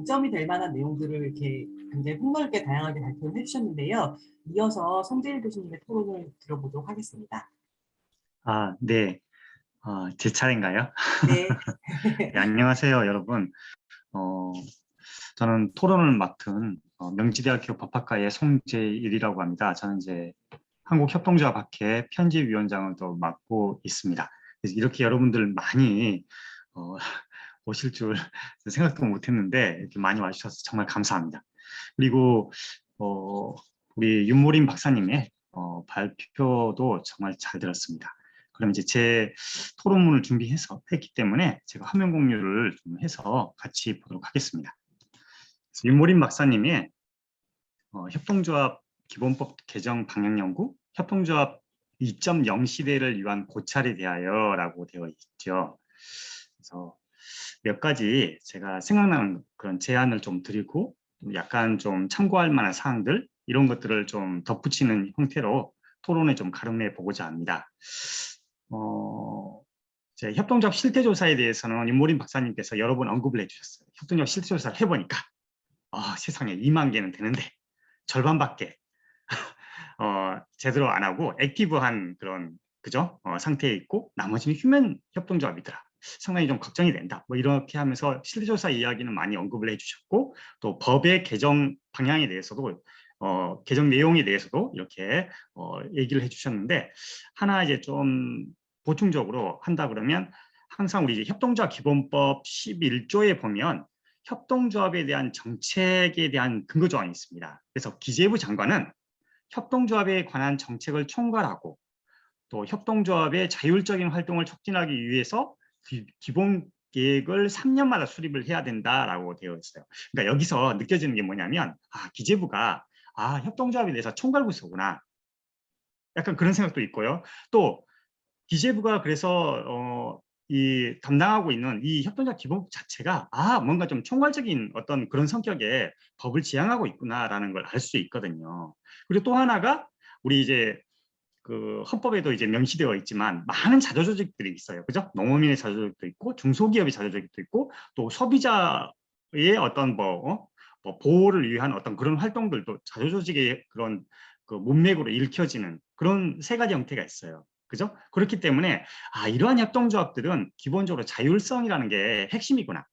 쟁점이 될 만한 내용들을 이렇게 굉장히 폭넓게 다양하게 발표를 해주셨는데요. 이어서 성재일 교수님의 토론을 들어보도록 하겠습니다. 네. 제 차례인가요? 네. 네, 안녕하세요, 여러분. 어, 저는 토론을 맡은 명지대학교 법학과의 송재일이라고 합니다. 저는 이제 한국협동조합학회 편집위원장을 또 맡고 있습니다. 그래서 이렇게 여러분들 많이 어, 오실 줄 생각도 못했는데 이렇게 많이 와주셔서 정말 감사합니다. 그리고 우리 윤모림 박사님의 발표도 정말 잘 들었습니다. 그럼 이제 제 토론문을 준비해서 했기 때문에 제가 화면 공유를 좀 해서 같이 보도록 하겠습니다. 윤모림 박사님의 협동조합 기본법 개정 방향 연구, 협동조합 2.0 시대를 위한 고찰에 대하여라고 되어 있죠. 그래서 몇 가지 제가 생각나는 그런 제안을 좀 드리고 약간 좀 참고할 만한 사항들 이런 것들을 좀 덧붙이는 형태로 토론에 좀 가름해 보고자 합니다. 제 협동조합 실태조사에 대해서는 윤모림 박사님께서 여러 번 언급을 해주셨어요. 협동조합 실태조사를 해보니까 세상에 2만 개는 되는데 절반밖에 제대로 안 하고 액티브한 그런 그죠? 상태에 있고 나머지는 휴면 협동조합이더라. 상당히 좀 걱정이 된다. 뭐 이렇게 하면서 실태조사 이야기는 많이 언급을 해주셨고 또 법의 개정 방향에 대해서도 개정 내용에 대해서도 이렇게 얘기를 해주셨는데 하나 이제 좀 보충적으로 한다 그러면 항상 우리 이제 협동조합 기본법 11조에 보면 협동조합에 대한 정책에 대한 근거 조항이 있습니다. 그래서 기재부 장관은 협동조합에 관한 정책을 총괄하고 또 협동조합의 자율적인 활동을 촉진하기 위해서 기본 계획을 3년마다 수립을 해야 된다라고 되어 있어요. 그러니까 여기서 느껴지는 게 뭐냐면 기재부가 협동조합에 대해서 총괄부서구나. 약간 그런 생각도 있고요. 또 기재부가 그래서 이 담당하고 있는 이 협동조합 기본법 자체가 뭔가 좀 총괄적인 어떤 그런 성격의 법을 지향하고 있구나라는 걸 알 수 있거든요. 그리고 또 하나가 우리 이제 그 헌법에도 이제 명시되어 있지만 많은 자조조직들이 있어요. 그죠? 농어민의 자조조직도 있고 중소기업의 자조조직도 있고 또 소비자의 어떤 뭐 보호를 위한 어떤 그런 활동들도 자조조직의 그런 그 문맥으로 읽혀지는 그런 세 가지 형태가 있어요. 그죠? 그렇기 때문에 이러한 협동조합들은 기본적으로 자율성이라는 게 핵심이구나.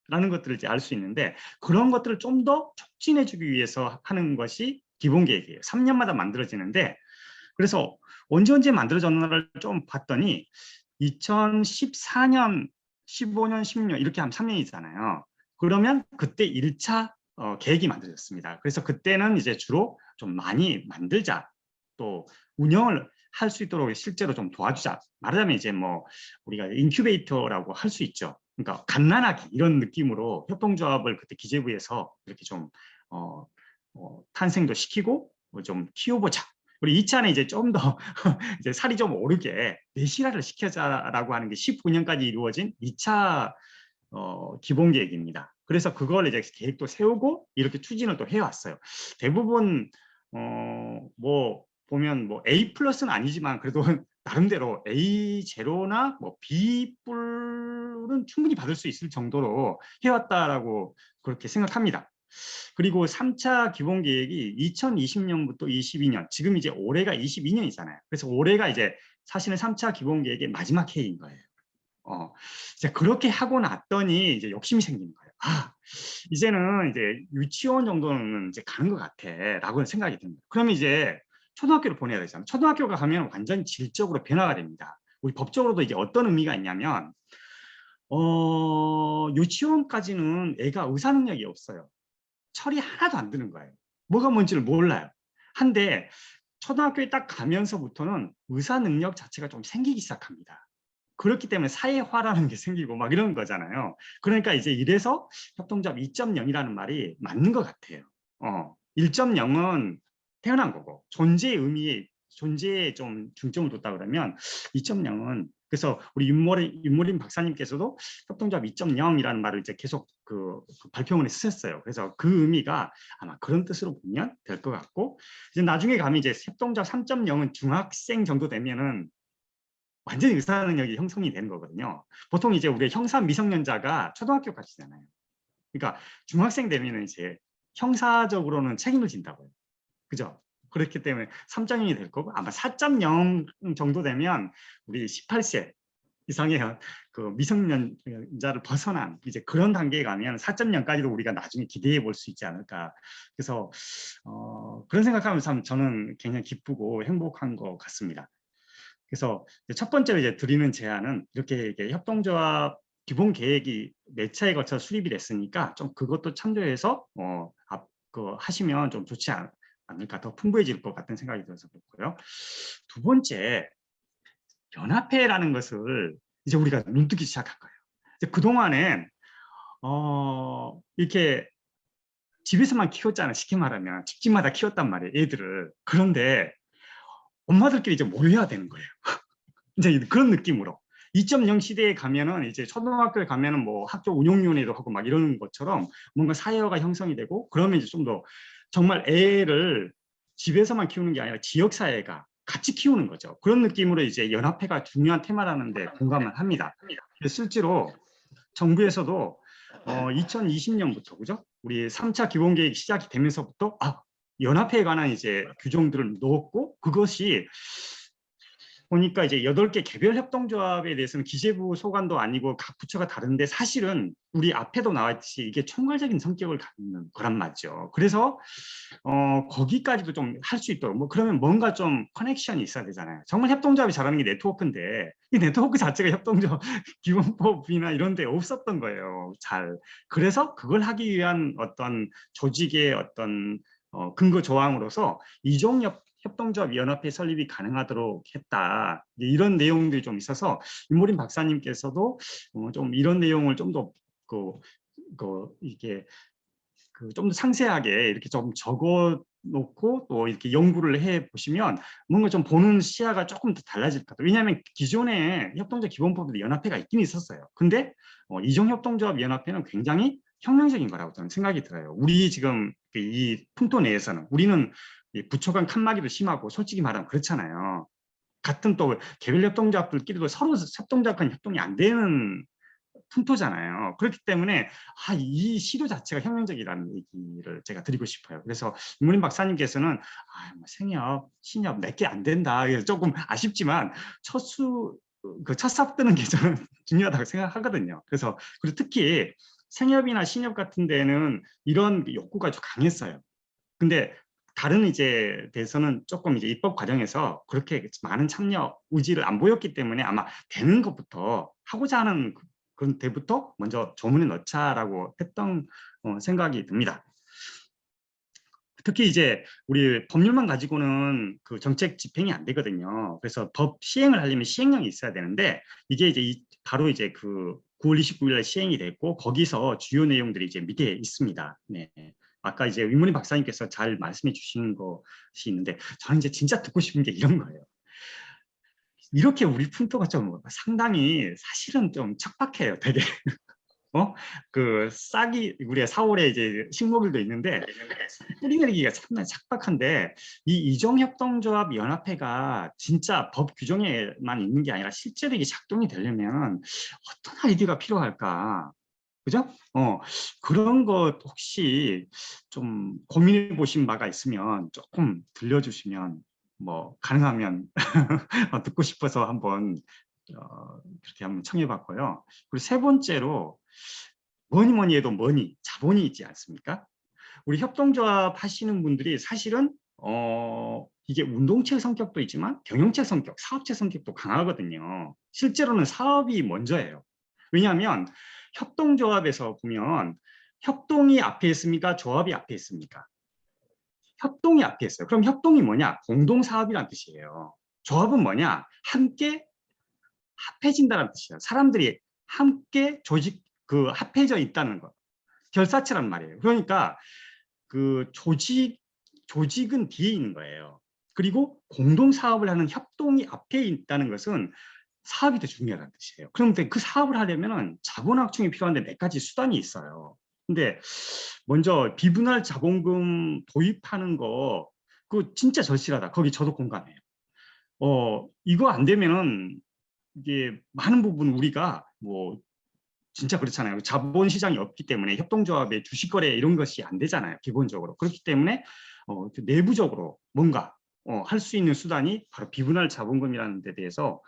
라는 것들을 이제 알 수 있는데 그런 것들을 좀 더 촉진해주기 위해서 하는 것이 기본 계획이에요. 3년마다 만들어지는데 그래서 언제 만들어졌나를 좀 봤더니 2014년, 15년, 16년 이렇게 하면 3년이잖아요. 그러면 그때 1차 계획이 만들어졌습니다. 그래서 그때는 이제 주로 좀 많이 만들자, 또 운영을 할 수 있도록 실제로 좀 도와주자. 말하자면 이제 뭐 우리가 인큐베이터라고 할 수 있죠. 그러니까 갓난아기 이런 느낌으로 협동조합을 그때 기재부에서 이렇게 좀 탄생도 시키고 좀 키워보자. 우리 2차는 이제 좀 더 이제 살이 좀 오르게 내실화를 시켜자라고 하는 게 15년까지 이루어진 2차 기본 계획입니다. 그래서 그걸 이제 계획도 세우고 이렇게 추진을 또 해왔어요. 대부분 뭐 보면 뭐 A 플러스는 아니지만 그래도 나름대로 A 제로나 뭐 B 뿔은 충분히 받을 수 있을 정도로 해왔다라고 그렇게 생각합니다. 그리고 3차 기본 계획이 2020년부터 22년, 지금 이제 올해가 22년이잖아요. 그래서 올해가 이제 사실은 3차 기본 계획의 마지막 해인 거예요. 이제 그렇게 하고 났더니 이제 욕심이 생기는 거예요. 이제는 이제 유치원 정도는 이제 가는 것 같아라고 생각이 듭니다. 그러면 이제 초등학교를 보내야 되잖아요. 초등학교가 가면 완전 질적으로 변화가 됩니다. 우리 법적으로도 이제 어떤 의미가 있냐면 유치원까지는 애가 의사 능력이 없어요. 철이 하나도 안 드는 거예요. 뭐가 뭔지를 몰라요. 한데 초등학교에 딱 가면서부터는 의사 능력 자체가 좀 생기기 시작합니다. 그렇기 때문에 사회화라는 게 생기고 막 이런 거잖아요. 그러니까 이제 이래서 협동조합 2.0이라는 말이 맞는 것 같아요. 1.0은 태어난 거고 존재에 좀 중점을 뒀다 그러면 2.0은 그래서 우리 윤모림 박사님께서도 협동조합 2.0이라는 말을 이제 계속 그 발표문에 쓰셨어요. 그래서 그 의미가 아마 그런 뜻으로 보면 될 것 같고 이제 나중에 가면 이제 협동조합 3.0은 중학생 정도 되면은 완전히 의사 능력이 형성이 되는 거거든요. 보통 이제 우리 형사 미성년자가 초등학교까지잖아요. 그러니까 중학생 되면은 이제 형사적으로는 책임을 진다고요. 그죠? 그렇기 때문에 3.0이 될 거고 아마 4.0 정도 되면 우리 18세 이상의 그 미성년자를 벗어난 이제 그런 단계에 가면 4.0까지도 우리가 나중에 기대해 볼 수 있지 않을까. 그래서 그런 생각하면서 참 저는 굉장히 기쁘고 행복한 것 같습니다. 그래서 첫 번째로 이제 드리는 제안은 이렇게 협동조합 기본 계획이 몇 차에 걸쳐 수립이 됐으니까 좀 그것도 참조해서 하시면 좀 좋지 않을까, 더 풍부해질 것 같은 생각이 들어서 그렇고요. 두 번째, 연합회라는 것을 이제 우리가 눈뜨기 시작한 거예요. 이제 그동안엔 이렇게 집에서만 키웠잖아요. 쉽게 말하면 집집마다 키웠단 말이에요, 애들을. 그런데 엄마들끼리 이제 모여야 되는 거예요. 이제 그런 느낌으로 2.0 시대에 가면은 이제 초등학교에 가면은 뭐 학교 운영위원회도 하고 막 이러는 것처럼 뭔가 사회화가 형성이 되고, 그러면 이제 좀 더 정말 애를 집에서만 키우는 게 아니라 지역 사회가 같이 키우는 거죠. 그런 느낌으로 이제 연합회가 중요한 테마라는 데 공감을 합니다. 실제로 정부에서도 2020년부터 그죠? 우리 3차 기본계획 시작이 되면서부터 연합회에 관한 이제 규정들을 넣었고, 그것이 보니까 이제 8개 개별 협동조합에 대해서는 기재부 소관도 아니고 각 부처가 다른데, 사실은 우리 앞에도 나왔듯이 이게 총괄적인 성격을 갖는 거란 말이죠. 그래서 거기까지도 좀 할 수 있도록, 뭐 그러면 뭔가 좀 커넥션이 있어야 되잖아요. 정말 협동조합이 잘하는 게 네트워크인데 이 네트워크 자체가 협동조합 기본법이나 이런 데 없었던 거예요. 잘. 그래서 그걸 하기 위한 어떤 조직의 어떤 근거 조항으로서 이종협동조합 연합회 설립이 가능하도록 했다. 이런 내용들이 좀 있어서 윤모린 박사님께서도 좀 이런 내용을 좀 더 이게 좀 더 상세하게 이렇게 좀 적어 놓고 또 이렇게 연구를 해 보시면 뭔가 좀 보는 시야가 조금 더 달라질 것 같아요. 왜냐하면 기존에 협동조합 기본법에도 연합회가 있긴 있었어요. 근데 이종협동조합 연합회는 굉장히 혁명적인 거라고 저는 생각이 들어요. 우리 지금 이 풍토 내에서는 우리는 부처 간 칸막이도 심하고 솔직히 말하면 그렇잖아요. 같은 또 개별 협동조합들끼리도 서로 협동조합 간 협동이 안 되는 풍토잖아요. 그렇기 때문에 이 시도 자체가 혁명적이라는 얘기를 제가 드리고 싶어요. 그래서 윤문인 박사님께서는 뭐 생협, 신협 몇 개 안 된다. 그래서 조금 아쉽지만 첫 삽 뜨는 게 저는 중요하다고 생각하거든요. 그래서 그리고 특히 생협이나 신협 같은 데는 이런 욕구가 좀 강했어요. 근데 다른 이제 대해서는 조금 이제 입법 과정에서 그렇게 많은 참여 의지를 안 보였기 때문에 아마 되는 것부터 하고자 하는 그런 데부터 먼저 조문에 넣자라고 했던 생각이 듭니다. 특히 이제 우리 법률만 가지고는 그 정책 집행이 안 되거든요. 그래서 법 시행을 하려면 시행령이 있어야 되는데 이게 이제 바로 이제 그 9월 29일 날 시행이 됐고, 거기서 주요 내용들이 이제 밑에 있습니다. 네. 아까 이제 윤문희 박사님께서 잘 말씀해 주신 것이 있는데, 저는 이제 진짜 듣고 싶은 게 이런 거예요. 이렇게 우리 풍토가 좀 상당히 사실은 좀 척박해요, 되게. 싹이 우리가 4월에 이제 식목일도 있는데 뿌리 내리기가 상당히 척박한데, 이 이종협동조합 연합회가 진짜 법 규정에만 있는 게 아니라 실제로 이게 작동이 되려면 어떤 아이디어가 필요할까? 그죠? 그런 것 혹시 좀 고민해 보신 바가 있으면 조금 들려주시면, 뭐 가능하면 듣고 싶어서 한번 그렇게 한번 청해 봤고요. 그리고 세 번째로, 뭐니 해도 자본이 있지 않습니까? 우리 협동조합 하시는 분들이 사실은 이게 운동체 성격도 있지만 경영체 성격, 사업체 성격도 강하거든요. 실제로는 사업이 먼저예요. 왜냐하면 협동조합에서 보면 협동이 앞에 있습니까? 조합이 앞에 있습니까? 협동이 앞에 있어요. 그럼 협동이 뭐냐? 공동사업이란 뜻이에요. 조합은 뭐냐? 함께 합해진다는 뜻이에요. 사람들이 함께 합해져 있다는 것. 결사체란 말이에요. 그러니까 조직은 뒤에 있는 거예요. 그리고 공동사업을 하는 협동이 앞에 있다는 것은 사업이 더 중요하다는 뜻이에요. 그런데 그 사업을 하려면 자본 확충이 필요한데 몇 가지 수단이 있어요. 근데 먼저 비분할 자본금 도입하는 거, 그거 진짜 절실하다. 거기 저도 공감해요. 이거 안 되면은 이게 많은 부분 우리가 뭐 진짜 그렇잖아요. 자본 시장이 없기 때문에 협동조합의 주식 거래 이런 것이 안 되잖아요. 기본적으로. 그렇기 때문에 내부적으로 뭔가 할 수 있는 수단이 바로 비분할 자본금이라는 데 대해서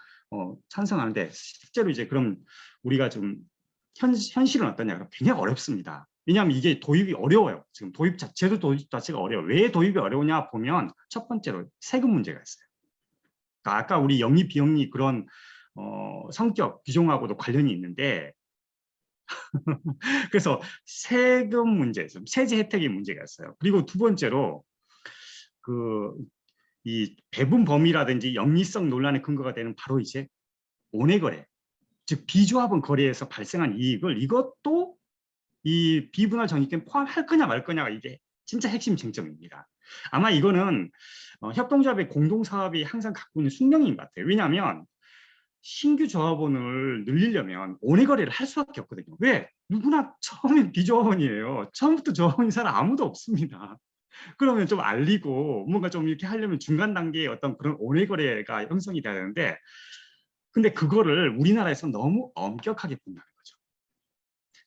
찬성하는데, 실제로 이제 그럼 우리가 좀 현실은 어떠냐? 그럼 굉장히 어렵습니다. 왜냐하면 이게 도입이 어려워요. 지금 제도 도입 자체가 어려워요. 왜 도입이 어려우냐 보면 첫 번째로 세금 문제가 있어요. 그러니까 아까 우리 영리 비영리 그런 성격 규정하고도 관련이 있는데, 그래서 세금 문제, 세제 혜택의 문제가 있어요. 그리고 두 번째로 그 이 배분 범위라든지 영리성 논란의 근거가 되는 바로 이제 원외거래, 즉 비조합원 거래에서 발생한 이익을 이것도 이 비분할 적립금에 포함할 거냐 말 거냐가 이게 진짜 핵심 쟁점입니다. 아마 이거는 협동조합의 공동사업이 항상 갖고 있는 숙명인 것 같아요. 왜냐하면 신규 조합원을 늘리려면 원외거래를 할 수밖에 없거든요. 왜? 누구나 처음엔 비조합원이에요. 처음부터 조합원인 사람 아무도 없습니다. 그러면 좀 알리고 뭔가 좀 이렇게 하려면 중간 단계에 어떤 그런 원외거래가 형성이 돼야 되는데, 근데 그거를 우리나라에서 너무 엄격하게 본다는 거죠.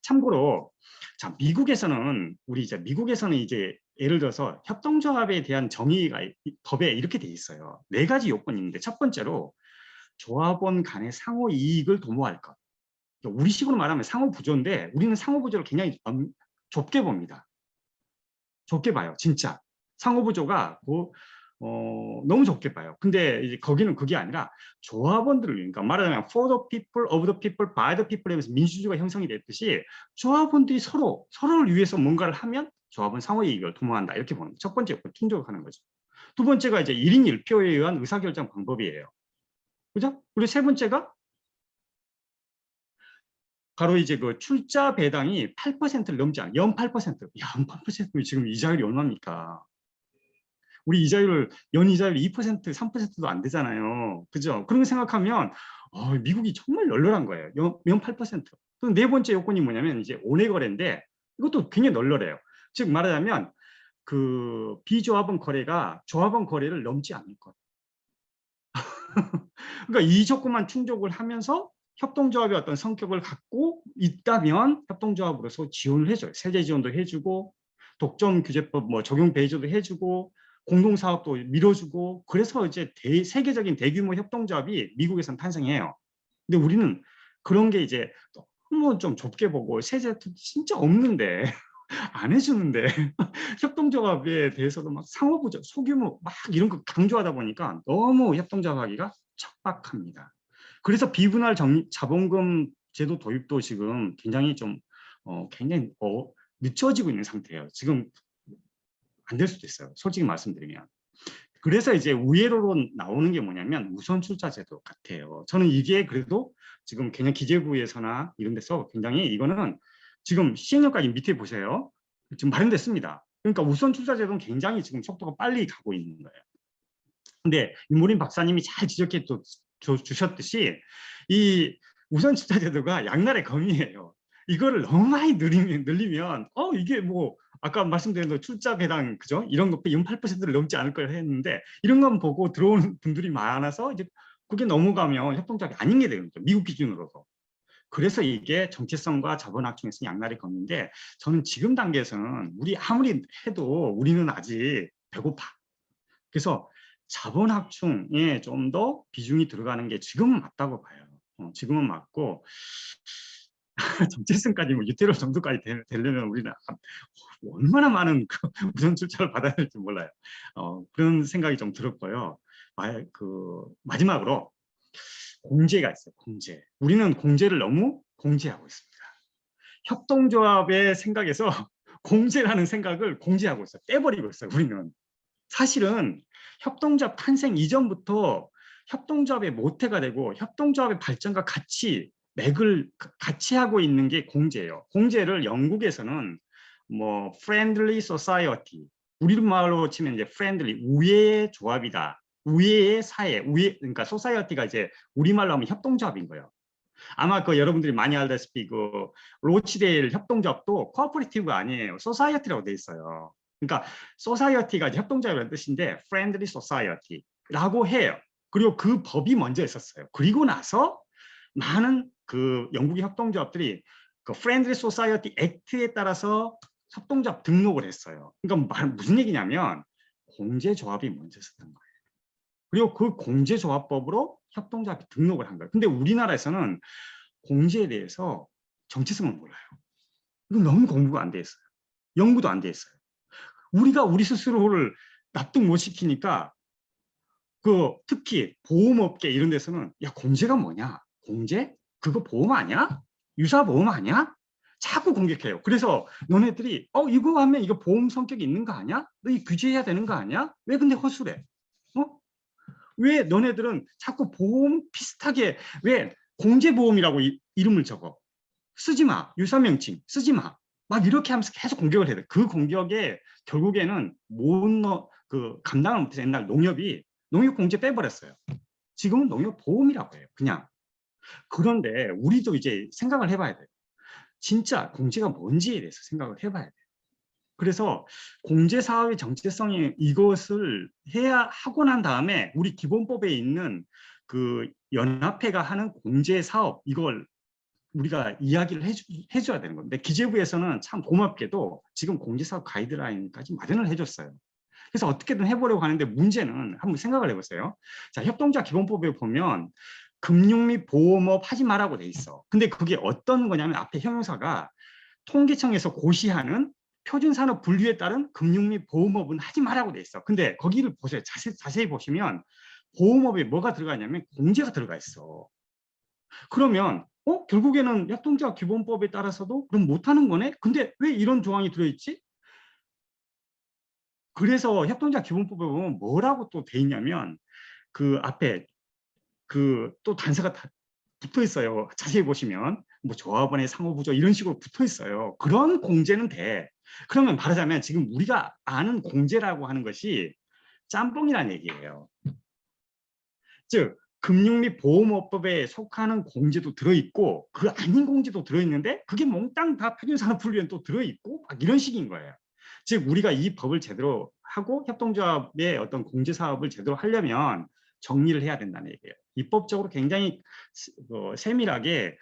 참고로 자, 미국에서는 이제 예를 들어서 협동조합에 대한 정의가 법에 이렇게 돼 있어요. 4가지 요건이 있는데, 첫 번째로 조합원 간의 상호 이익을 도모할 것. 우리식으로 말하면 상호 부조인데, 우리는 상호 부조를 굉장히 좁게 봅니다. 좁게 봐요, 진짜. 상호 부조가 너무 좁게 봐요. 근데 이제 거기는 그게 아니라 조합원들을, 그러니까 말하자면 for the people, of the people, by the people 하면서 민주주의가 형성이 됐듯이 조합원들이 서로를 위해서 뭔가를 하면 조합은 상호 이익을 도모한다, 이렇게 보는 거죠. 첫 번째 요건 충족하는 거죠. 두 번째가 이제 1인 1표에 의한 의사결정 방법이에요. 그죠? 그리고 세 번째가 바로 이제 그 출자 배당이 8%를 넘지 않아. 연 8%. 야, 8%면 지금 이자율이 얼마입니까? 우리 연 이자율이 2%, 3%도 안 되잖아요. 그죠? 그런 거 생각하면 미국이 정말 널널한 거예요. 연 8%. 그럼 네 번째 요건이 뭐냐면 이제 원외 거래인데, 이것도 굉장히 널널해요. 즉 말하자면 그 비조합원 거래가 조합원 거래를 넘지 않을 것. 그러니까 이 조건만 충족을 하면서 협동조합의 어떤 성격을 갖고 있다면 협동조합으로서 지원을 해줘요. 세제 지원도 해주고, 독점 규제법 적용 배제도 해주고, 공동사업도 밀어주고, 그래서 이제 세계적인 대규모 협동조합이 미국에서는 탄생해요. 근데 우리는 그런 게 이제 너무 좀 좁게 보고, 세제도 진짜 없는데 안 해주는데 협동조합에 대해서도 막 상호부조, 소규모 막 이런 거 강조하다 보니까 너무 협동조합하기가 척박합니다. 그래서 비분할 자본금 제도 도입도 지금 굉장히 좀 굉장히 늦춰지고 있는 상태예요. 지금 안 될 수도 있어요, 솔직히 말씀드리면. 그래서 이제 우회로로 나오는 게 뭐냐면 우선 출자 제도 같아요. 저는 이게 그래도 지금 그냥 기재부에서나 이런 데서 굉장히 이거는 지금 시행령까지 밑에 보세요. 지금 마련됐습니다. 그러니까 우선 출자 제도는 굉장히 지금 속도가 빨리 가고 있는 거예요. 근데 윤모린 박사님이 잘 지적해 주셨듯이 이 우선 출자 제도가 양날의 검이에요. 이거를 너무 많이 늘리면 이게 뭐 아까 말씀드린 대로 출자 배당, 그죠? 이런 거 8%를 넘지 않을 걸 했는데, 이런 건 보고 들어오는 분들이 많아서 이제 그게 넘어가면 협동조합이 아닌 게 되는 거죠, 미국 기준으로서. 그래서 이게 정체성과 자본학중에서 양날의 검인데, 저는 지금 단계에서는 우리 아무리 해도 우리는 아직 배고파. 그래서 자본학중에 좀 더 비중이 들어가는 게 지금은 맞다고 봐요. 지금은 맞고, 정체성까지 유태로 정도까지 되려면 우리는 얼마나 많은 우선 출자를 받아야 될지 몰라요. 그런 생각이 좀 들었고요. 마지막으로 공제가 있어요. 공제. 우리는 공제를 너무 공제하고 있습니다. 협동조합의 생각에서 공제라는 생각을 공제하고 있어요. 빼버리고 있어요, 우리는. 사실은 협동조합 탄생 이전부터 협동조합의 모태가 되고 협동조합의 발전과 맥을 같이 하고 있는 게 공제예요. 공제를 영국에서는 friendly society, 우리말로 치면 이제 friendly, 우애의 조합이다. 우애의 사회, 그러니까 society가 이제 우리말로 하면 협동조합인 거예요. 아마 여러분들이 많이 알다시피 로치데일 협동조합도 코어퍼레이티브가 아니에요. 소사이어티라고 돼 있어요. 그러니까 소사이어티가 협동조합이라는 뜻인데 friendly society라고 해요. 그리고 그 법이 먼저 있었어요. 그리고 나서 많은 영국의 협동조합들이 그 프렌들리 소사이어티 액트에 따라서 협동조합 등록을 했어요. 그러니까 무슨 얘기냐면 공제조합이 먼저 썼던 거예요. 그리고 그 공제조합법으로 협동조합이 등록을 한 거예요. 근데 우리나라에서는 공제에 대해서 정체성을 몰라요. 이건 너무 공부가 안 돼 있어요. 연구도 안 돼 있어요. 우리가 우리 스스로를 납득 못 시키니까 특히 보험업계 이런 데서는 야 공제가 뭐냐? 공제? 그거 보험 아니야? 유사보험 아니야? 자꾸 공격해요. 그래서 너네들이 이거 하면 이거 보험 성격이 있는 거 아니야? 너 이 규제해야 되는 거 아니야? 왜 근데 허술해? 왜 너네들은 자꾸 보험 비슷하게 왜 공제보험이라고 이름을 적어? 쓰지 마. 유사명칭 쓰지 마. 막 이렇게 하면서 계속 공격을 해야 돼. 그 공격에 결국에는 감당을 못해서 옛날 농협공제 빼버렸어요. 지금은 농협보험이라고 해요. 그냥. 그런데 우리도 이제 생각을 해봐야 돼요. 진짜 공제가 뭔지에 대해서 생각을 해봐야 돼요. 그래서 공제사업의 정체성이 이것을 하고 난 다음에 우리 기본법에 있는 그 연합회가 하는 공제사업 이걸 우리가 이야기를 해줘야 되는 건데 기재부에서는 참 고맙게도 지금 공제사업 가이드라인까지 마련을 해줬어요. 그래서 어떻게든 해보려고 하는데 문제는 한번 생각을 해보세요. 자, 협동조합 기본법에 보면 금융 및 보험업 하지 말라고 돼 있어. 근데 그게 어떤 거냐면 앞에 형용사가 통계청에서 고시하는 표준산업 분류에 따른 금융 및 보험업은 하지 말라고 돼 있어. 근데 거기를 보세요. 자세히 보시면 보험업에 뭐가 들어가냐면 공제가 들어가 있어. 그러면 결국에는 협동조합 기본법에 따라서도 그럼 못하는 거네? 근데 왜 이런 조항이 들어있지? 그래서 협동조합 기본법에 보면 뭐라고 또 돼 있냐면 그 앞에 또 단서가 다 붙어 있어요. 자세히 보시면 뭐 조합원의 상호부조 이런 식으로 붙어 있어요. 그런 공제는 돼. 그러면 말하자면 지금 우리가 아는 공제라고 하는 것이 짬뽕이라는 얘기예요. 즉 금융 및 보험업법에 속하는 공제도 들어있고 그 아닌 공제도 들어있는데 그게 몽땅 다 표준산업분류엔 또 들어있고 막 이런 식인 거예요. 즉 우리가 이 법을 제대로 하고 협동조합의 어떤 공제사업을 제대로 하려면 정리를 해야 된다는 얘기예요. 입법적으로 굉장히 세밀하게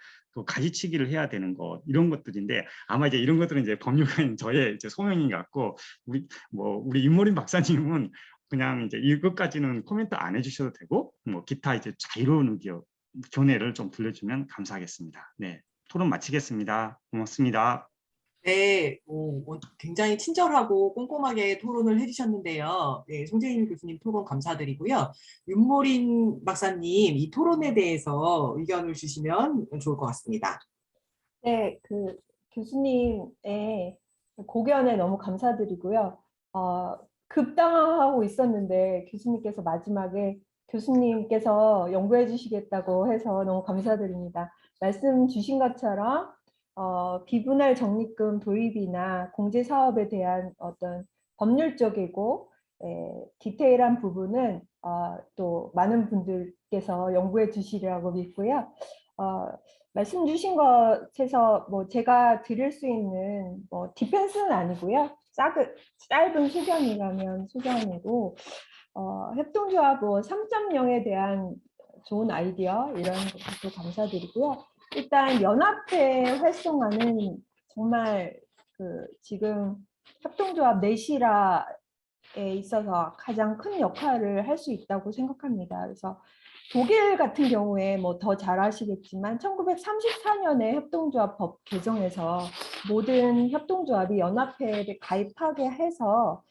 가지치기를 해야 되는 것 이런 것들인데 아마 이제 이런 것들은 이제 법률가인 저의 이제 소명인 것 같고 우리 윤모린 박사님은 그냥 이제 이것까지는 코멘트 안 해주셔도 되고 뭐 기타 이제 자유로운 의견 견해를 좀 들려주면 감사하겠습니다. 네, 토론 마치겠습니다. 고맙습니다. 네, 굉장히 친절하고 꼼꼼하게 토론을 해주셨는데요. 네, 송재인 교수님 토론 감사드리고요. 윤모린 박사님, 이 토론에 대해서 의견을 주시면 좋을 것 같습니다. 네, 교수님의 고견에 너무 감사드리고요. 급당하고 있었는데 교수님께서 마지막에 교수님께서 연구해 주시겠다고 해서 너무 감사드립니다. 말씀 주신 것처럼 비분할 적립금 도입이나 공제 사업에 대한 어떤 법률적이고 디테일한 부분은 또 많은 분들께서 연구해 주시리라고 믿고요. 말씀 주신 것에서 뭐 제가 드릴 수 있는 뭐 디펜스는 아니고요. 짧은 소견이라면 소견이고 협동조합 3.0에 대한 좋은 아이디어 이런 것도 감사드리고요. 일단 연합회 활성화는 정말 지금 협동조합 내실화에 있어서 가장 큰 역할을 할 수 있다고 생각합니다. 그래서 독일 같은 경우에 뭐 더 잘 아시겠지만 1934년에 협동조합 법 개정에서 모든 협동조합이 연합회에 가입하게 해서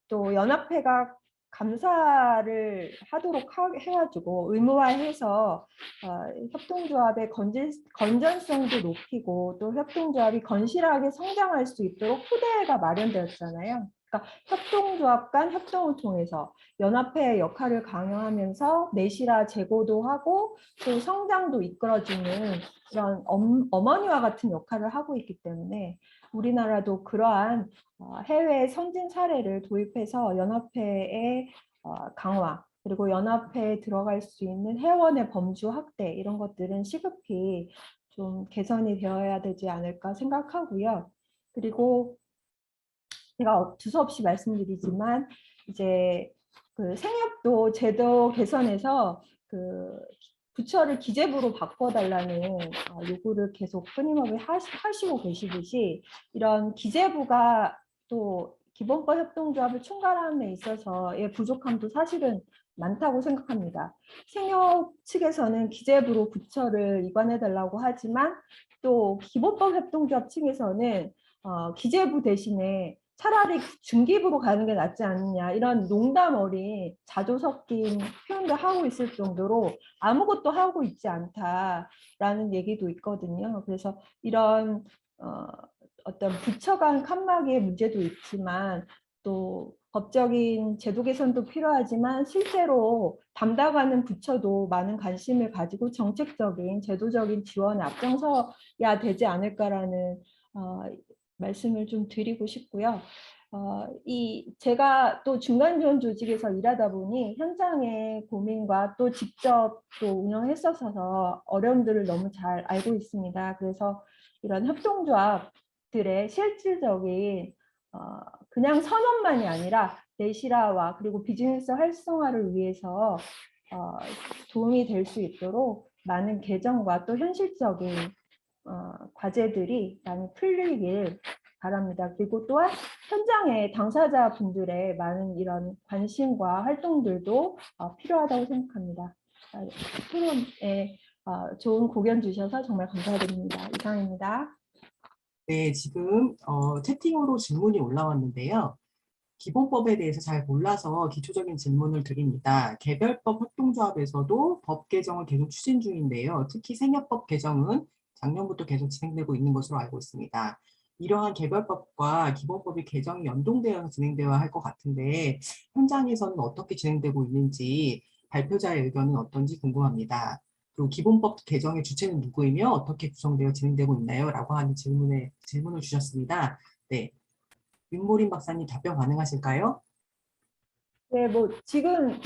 또 연합회가 감사를 하도록 해가지고 의무화해서 협동조합의 건전성도 높이고 또 협동조합이 건실하게 성장할 수 있도록 토대가 마련되었잖아요. 그러니까 협동조합 간 협동을 통해서 연합회의 역할을 강화하면서 내실화 제고도 하고 또 성장도 이끌어주는 그런 어머니와 같은 역할을 하고 있기 때문에 우리나라도 그러한 해외 선진 사례를 도입해서 연합회의 강화 그리고 연합회에 들어갈 수 있는 회원의 범주 확대 이런 것들은 시급히 좀 개선이 되어야 되지 않을까 생각하고요. 그리고 제가 두서없이 말씀드리지만 이제 생협도 제도 개선에서 부처를 기재부로 바꿔달라는 요구를 계속 끊임없이 하시고 계시듯이 이런 기재부가 또 기본법 협동조합을 총괄함에 있어서의 부족함도 사실은 많다고 생각합니다. 생협 측에서는 기재부로 부처를 이관해달라고 하지만 또 기본법 협동조합 측에서는 기재부 대신에 차라리 중기부로 가는 게 낫지 않느냐 이런 농담 어린 자조 섞인 표현도 하고 있을 정도로 아무것도 하고 있지 않다라는 얘기도 있거든요. 그래서 이런 어떤 부처 간 칸막이의 문제도 있지만 또 법적인 제도 개선도 필요하지만 실제로 담당하는 부처도 많은 관심을 가지고 정책적인 제도적인 지원에 앞장서야 되지 않을까라는 말씀을 좀 드리고 싶고요. 제가 또 중간 지원 조직에서 일하다 보니 현장의 고민과 또 직접 또 운영했었어서 어려움들을 너무 잘 알고 있습니다. 그래서 이런 협동조합들의 실질적인 그냥 선언만이 아니라 내실화와 그리고 비즈니스 활성화를 위해서 도움이 될 수 있도록 많은 개정과 또 현실적인 과제들이 많이 풀리길 바랍니다. 그리고 또한 현장의 당사자분들의 많은 이런 관심과 활동들도 필요하다고 생각합니다. 토론에 좋은 고견 주셔서 정말 감사드립니다. 이상입니다. 네, 지금 채팅으로 질문이 올라왔는데요. 기본법에 대해서 잘 몰라서 기초적인 질문을 드립니다. 개별법 협동조합에서도 법 개정을 계속 추진 중인데요. 특히 생협법 개정은 작년부터 계속 진행되고 있는 것으로 알고 있습니다. 이러한 개별법과 기본법의 개정이 연동되어 진행되어야 할 것 같은데 현장에서는 어떻게 진행되고 있는지 발표자의 의견은 어떤지 궁금합니다. 그리고 기본법 개정의 주체는 누구이며 어떻게 구성되어 진행되고 있나요? 라고 하는 질문을 주셨습니다. 네, 윤모린 박사님 답변 가능하실까요? 네, 뭐 지금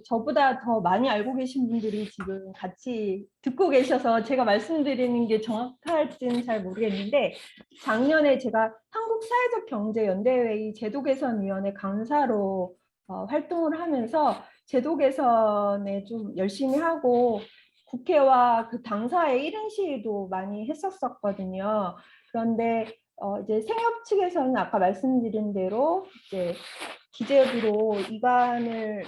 저보다 더 많이 알고 계신 분들이 지금 같이 듣고 계셔서 제가 말씀드리는 게 정확할지는 잘 모르겠는데 작년에 제가 한국사회적경제연대회의 제도개선위원회 강사로 활동을 하면서 제도 개선에 좀 열심히 하고 국회와 그 당사의 1인 시위도 많이 했었거든요. 그런데 이제 생협 측에서는 아까 말씀드린 대로 이제 기재부로 이관을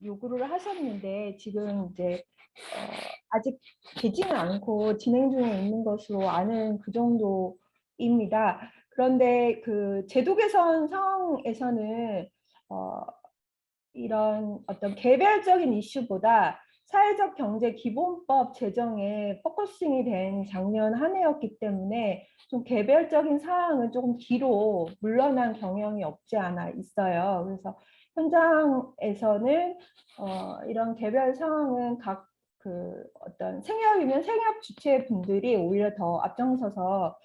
요구를 하셨는데 지금 이제 아직 되지는 않고 진행 중에 있는 것으로 아는 그 정도입니다. 그런데 그 제도 개선 상황에서는 이런 어떤 개별적인 이슈보다 사회적 경제 기본법 제정에 포커싱이 된 작년 한 해였기 때문에 좀 개별적인 사항은 조금 뒤로 물러난 경향이 없지 않아 있어요. 그래서 현장에서는 이런 개별 상황은 각 그 어떤 생협이면 생협 주체분들이 오히려 더 앞장서서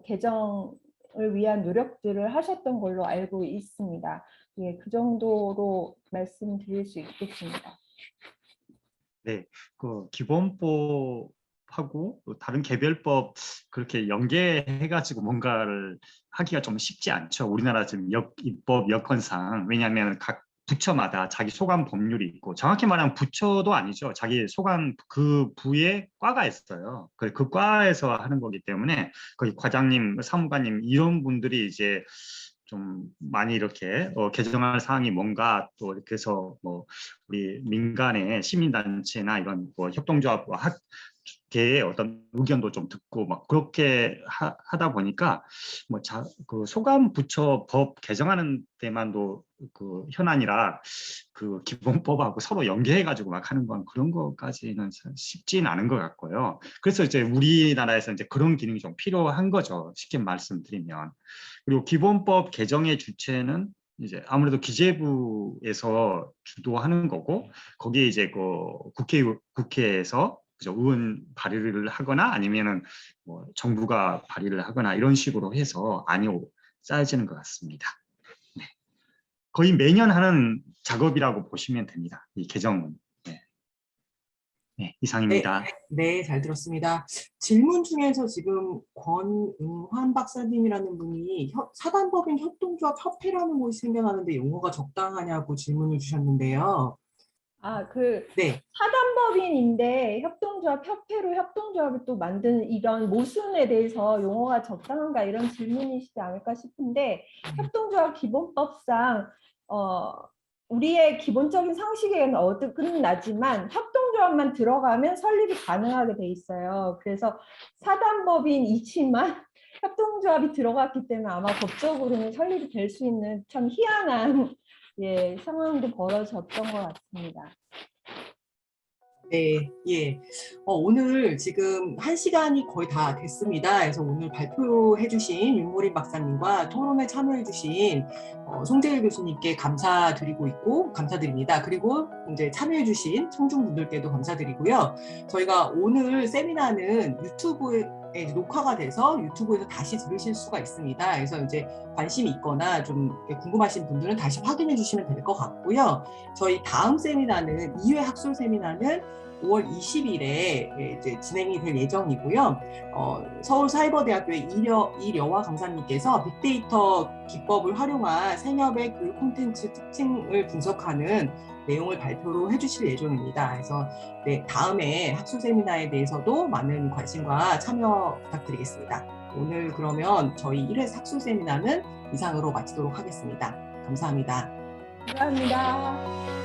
개정을 위한 노력들을 하셨던 걸로 알고 있습니다. 예, 그 정도로 말씀드릴 수 있겠습니다. 네, 그 기본법하고 다른 개별법 그렇게 연계해가지고 뭔가를 하기가 좀 쉽지 않죠. 우리나라 지금 입법 여건상. 왜냐하면 각 부처마다 자기 소관 법률이 있고, 정확히 말하면 부처도 아니죠. 자기 소관 그 부에 과가 있어요. 그 과에서 하는 거기 때문에 거기 과장님, 사무관님 이런 분들이 이제 좀 많이 이렇게 개정할 사항이 뭔가 또 이렇게 해서 뭐 우리 민간의 시민단체나 이런 뭐 협동조합과 학계의 어떤 의견도 좀 듣고 막 그렇게 하다 보니까 뭐 그 소관 부처 법 개정하는 데만도 그 현안이라 그 기본법하고 서로 연계해가지고 막 하는 건 그런 것까지는 쉽지는 않은 것 같고요. 그래서 이제 우리나라에서 이제 그런 기능이 좀 필요한 거죠. 쉽게 말씀드리면. 그리고 기본법 개정의 주체는 이제 아무래도 기재부에서 주도하는 거고 거기에 이제 그 국회에서 그죠, 의원 발의를 하거나 아니면은 뭐 정부가 발의를 하거나 이런 식으로 해서 안이 짜여지는 것 같습니다. 네. 거의 매년 하는 작업이라고 보시면 됩니다. 이 개정은. 네. 네, 이상입니다. 네, 잘 들었습니다. 질문 중에서 지금 권응환 박사님이라는 분이 사단법인 협동조합 협회라는 곳이 생겨나는데 용어가 적당하냐고 질문을 주셨는데요. 그 네. 사단법인인데 협동조합 협회로 협동조합을 또 만드는 이런 모순에 대해서 용어가 적당한가 이런 질문이시지 않을까 싶은데 협동조합 기본법상 우리의 기본적인 상식에는 어긋나지만 협동조합만 들어가면 설립이 가능하게 돼 있어요. 그래서 사단법인이지만 협동조합이 들어갔기 때문에 아마 법적으로는 설립이 될 수 있는 참 희한한 상황도 벌어졌던 것 같습니다. 네, 예. 오늘 지금 1시간이 거의 다 됐습니다. 그래서 오늘 발표해주신 윤모린 박사님과 토론에 참여해주신 송재일 교수님께 감사드립니다. 그리고 이제 참여해주신 청중분들께도 감사드리고요. 저희가 오늘 세미나는 유튜브에 녹화가 돼서 유튜브에서 다시 들으실 수가 있습니다. 그래서 이제 관심이 있거나 좀 궁금하신 분들은 다시 확인해 주시면 될 것 같고요. 저희 다음 세미나는 2회 학술 세미나는 5월 20일에 이제 진행이 될 예정이고요. 서울사이버대학교의 이려화 강사님께서 빅데이터 기법을 활용한 생협의 교육 콘텐츠 특징을 분석하는 내용을 발표로 해주실 예정입니다. 그래서 네, 다음에 학술 세미나에 대해서도 많은 관심과 참여 부탁드리겠습니다. 오늘 그러면 저희 1회 학술 세미나는 이상으로 마치도록 하겠습니다. 감사합니다. 감사합니다.